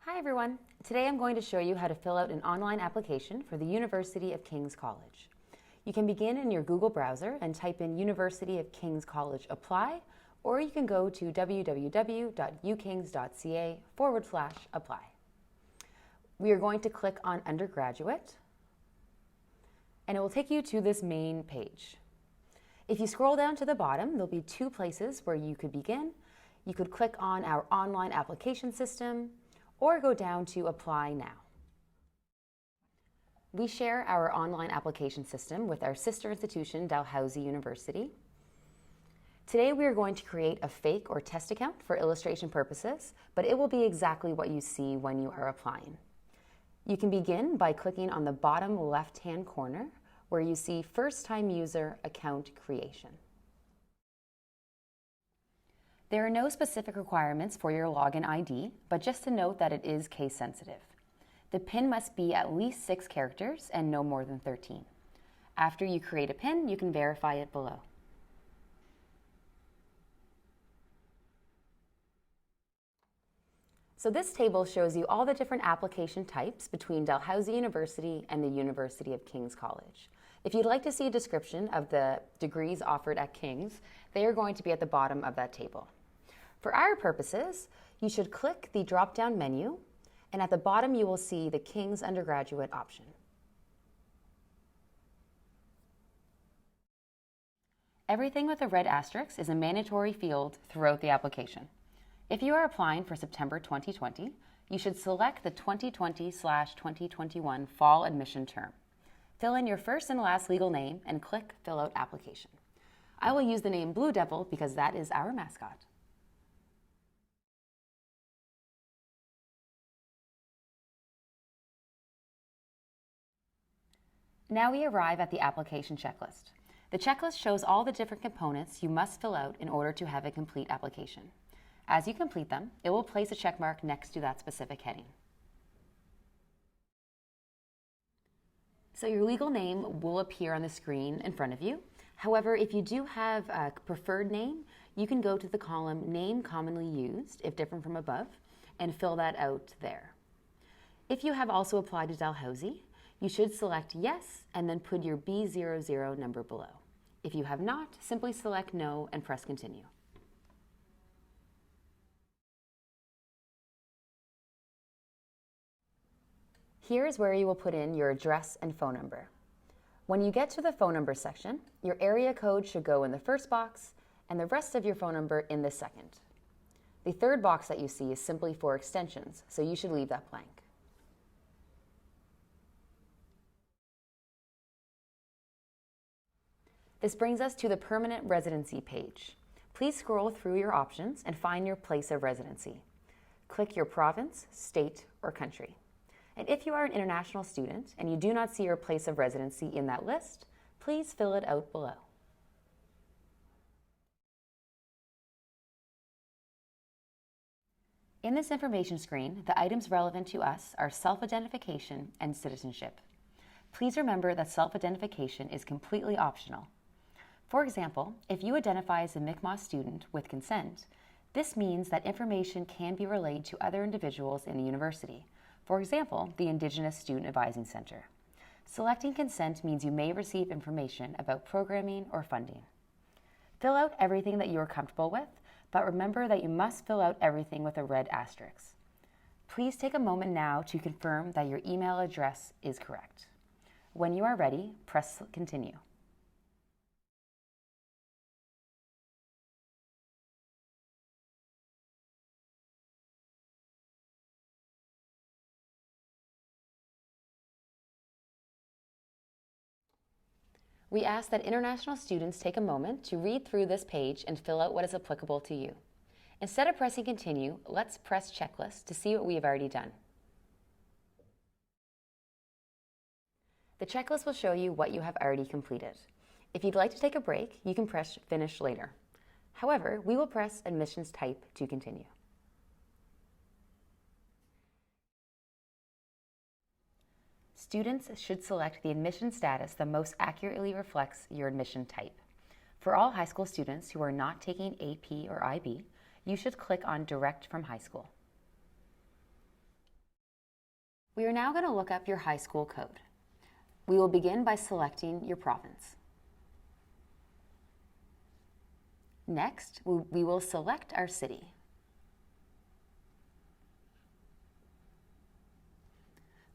Hi everyone! Today I'm going to show you how to fill out an online application for the University of King's College. You can begin in your Google browser and type in University of King's College Apply, or you can go to www.ukings.ca/apply. We are going to click on Undergraduate, and it will take you to this main page. If you scroll down to the bottom, there'll be two places where you could begin. You could click on our online application system, or go down to Apply Now. We share our online application system with our sister institution, Dalhousie University. Today we are going to create a fake or test account for illustration purposes, but it will be exactly what you see when you are applying. You can begin by clicking on the bottom left-hand corner where you see First-Time User Account Creation. There are no specific requirements for your login ID, but just to note that it is case sensitive. The PIN must be at least 6 characters and no more than 13. After you create a PIN, you can verify it below. So this table shows you all the different application types between Dalhousie University and the University of King's College. If you'd like to see a description of the degrees offered at King's, they are going to be at the bottom of that table. For our purposes, you should click the drop-down menu, and at the bottom you will see the King's Undergraduate option. Everything with a red asterisk is a mandatory field throughout the application. If you are applying for September 2020, you should select the 2020/2021 fall admission term. Fill in your first and last legal name and click Fill Out Application. I will use the name Blue Devil because that is our mascot. Now we arrive at the application checklist. The checklist shows all the different components you must fill out in order to have a complete application. As you complete them, it will place a check mark next to that specific heading. So your legal name will appear on the screen in front of you. However, if you do have a preferred name, you can go to the column Name Commonly Used, if different from above, and fill that out there. If you have also applied to Dalhousie, you should select Yes and then put your B00 number below. If you have not, simply select No and press Continue. Here is where you will put in your address and phone number. When you get to the phone number section, your area code should go in the first box and the rest of your phone number in the second. The third box that you see is simply for extensions, so you should leave that blank. This brings us to the permanent residency page. Please scroll through your options and find your place of residency. Click your province, state, or country. And if you are an international student and you do not see your place of residency in that list, please fill it out below. In this information screen, the items relevant to us are self-identification and citizenship. Please remember that self-identification is completely optional. For example, if you identify as a Mi'kmaq student with consent, this means that information can be relayed to other individuals in the university. For example, the Indigenous Student Advising Center. Selecting consent means you may receive information about programming or funding. Fill out everything that you are comfortable with, but remember that you must fill out everything with a red asterisk. Please take a moment now to confirm that your email address is correct. When you are ready, press Continue. We ask that international students take a moment to read through this page and fill out what is applicable to you. Instead of pressing Continue, let's press Checklist to see what we have already done. The checklist will show you what you have already completed. If you'd like to take a break, you can press Finish later. However, we will press Admissions Type to continue. Students should select the admission status that most accurately reflects your admission type. For all high school students who are not taking AP or IB, you should click on Direct from High School. We are now going to look up your high school code. We will begin by selecting your province. Next, we will select our city.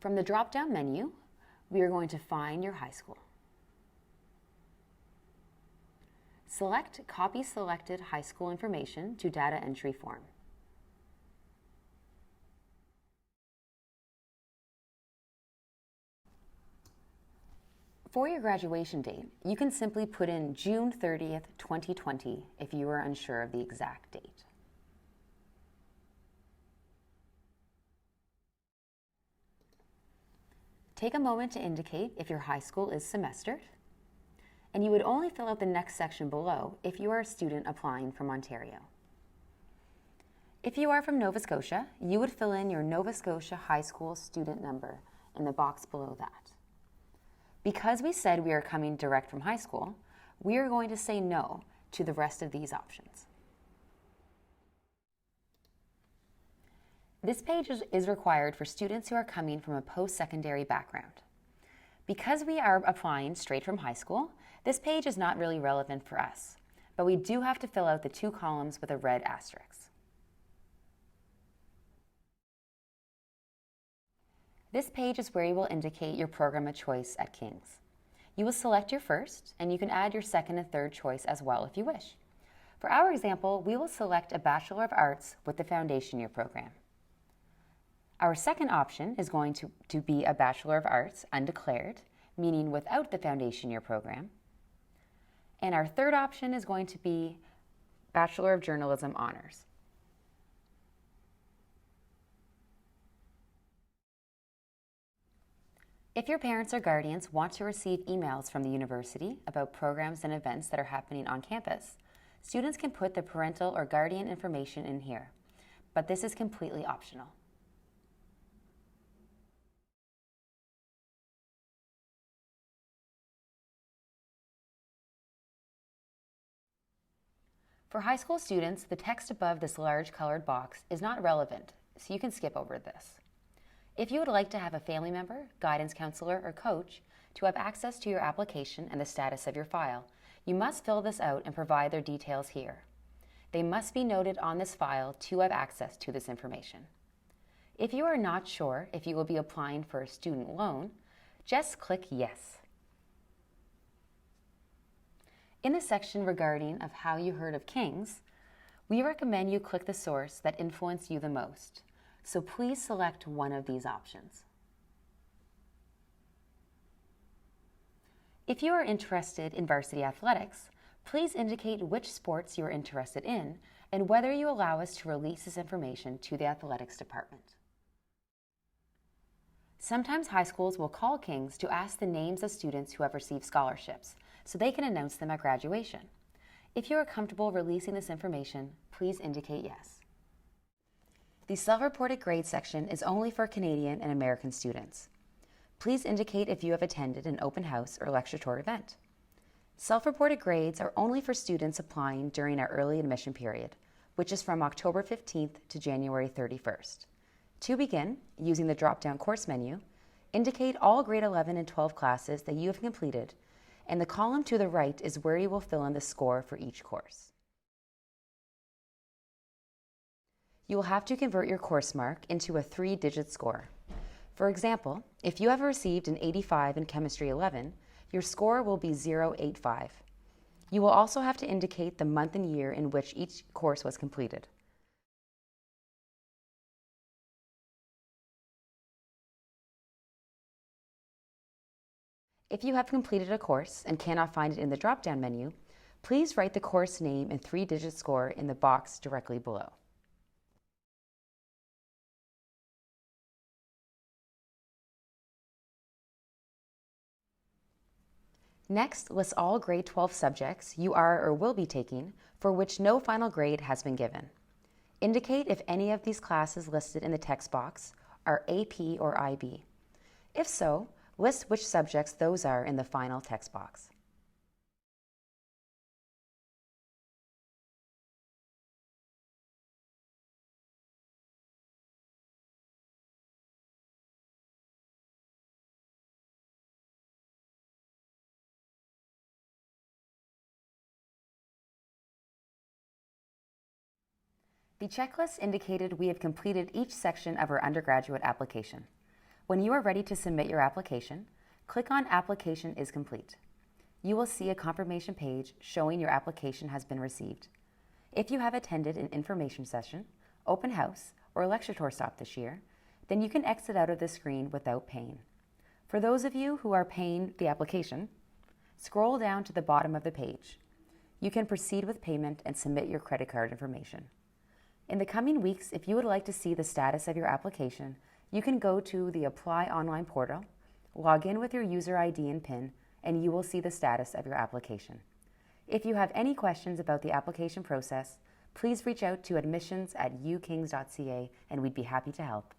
From the drop-down menu, we are going to find your high school. Select Copy Selected High School Information to Data Entry Form. For your graduation date, you can simply put in June 30th, 2020 if you are unsure of the exact date. Take a moment to indicate if your high school is semestered, and you would only fill out the next section below if you are a student applying from Ontario. If you are from Nova Scotia, you would fill in your Nova Scotia high school student number in the box below that. Because we said we are coming direct from high school, we are going to say no to the rest of these options. This page is required for students who are coming from a post-secondary background. Because we are applying straight from high school, this page is not really relevant for us, but we do have to fill out the 2 columns with a red asterisk. This page is where you will indicate your program of choice at King's. You will select your first, and you can add your second and third choice as well if you wish. For our example, we will select a Bachelor of Arts with the foundation year program. Our second option is going to be a Bachelor of Arts undeclared, meaning without the foundation year program. And our third option is going to be Bachelor of Journalism honors. If your parents or guardians want to receive emails from the university about programs and events that are happening on campus, students can put the parental or guardian information in here, but this is completely optional. For high school students, the text above this large colored box is not relevant, so you can skip over this. If you would like to have a family member, guidance counselor, or coach to have access to your application and the status of your file, you must fill this out and provide their details here. They must be noted on this file to have access to this information. If you are not sure if you will be applying for a student loan, just click Yes. In the section regarding of how you heard of King's, we recommend you click the source that influenced you the most. So please select one of these options. If you are interested in varsity athletics, please indicate which sports you are interested in and whether you allow us to release this information to the athletics department. Sometimes high schools will call King's to ask the names of students who have received scholarships, so they can announce them at graduation. If you are comfortable releasing this information, please indicate yes. The self-reported grade section is only for Canadian and American students. Please indicate if you have attended an open house or lecture tour event. Self-reported grades are only for students applying during our early admission period, which is from October 15th to January 31st. To begin, using the drop-down course menu, indicate all grade 11 and 12 classes that you have completed, and the column to the right is where you will fill in the score for each course. You will have to convert your course mark into a 3-digit score. For example, if you have received an 85 in Chemistry 11, your score will be 085. You will also have to indicate the month and year in which each course was completed. If you have completed a course and cannot find it in the drop-down menu, please write the course name and 3-digit score in the box directly below. Next, list all grade 12 subjects you are or will be taking for which no final grade has been given. Indicate if any of these classes listed in the text box are AP or IB. If so, list which subjects those are in the final text box. The checklist indicated we have completed each section of our undergraduate application. When you are ready to submit your application, click on Application is complete. You will see a confirmation page showing your application has been received. If you have attended an information session, open house, or lecture tour stop this year, then you can exit out of the screen without paying. For those of you who are paying the application, scroll down to the bottom of the page. You can proceed with payment and submit your credit card information. In the coming weeks, if you would like to see the status of your application, you can go to the Apply Online portal, log in with your user ID and PIN, and you will see the status of your application. If you have any questions about the application process, please reach out to admissions@ukings.ca and we'd be happy to help.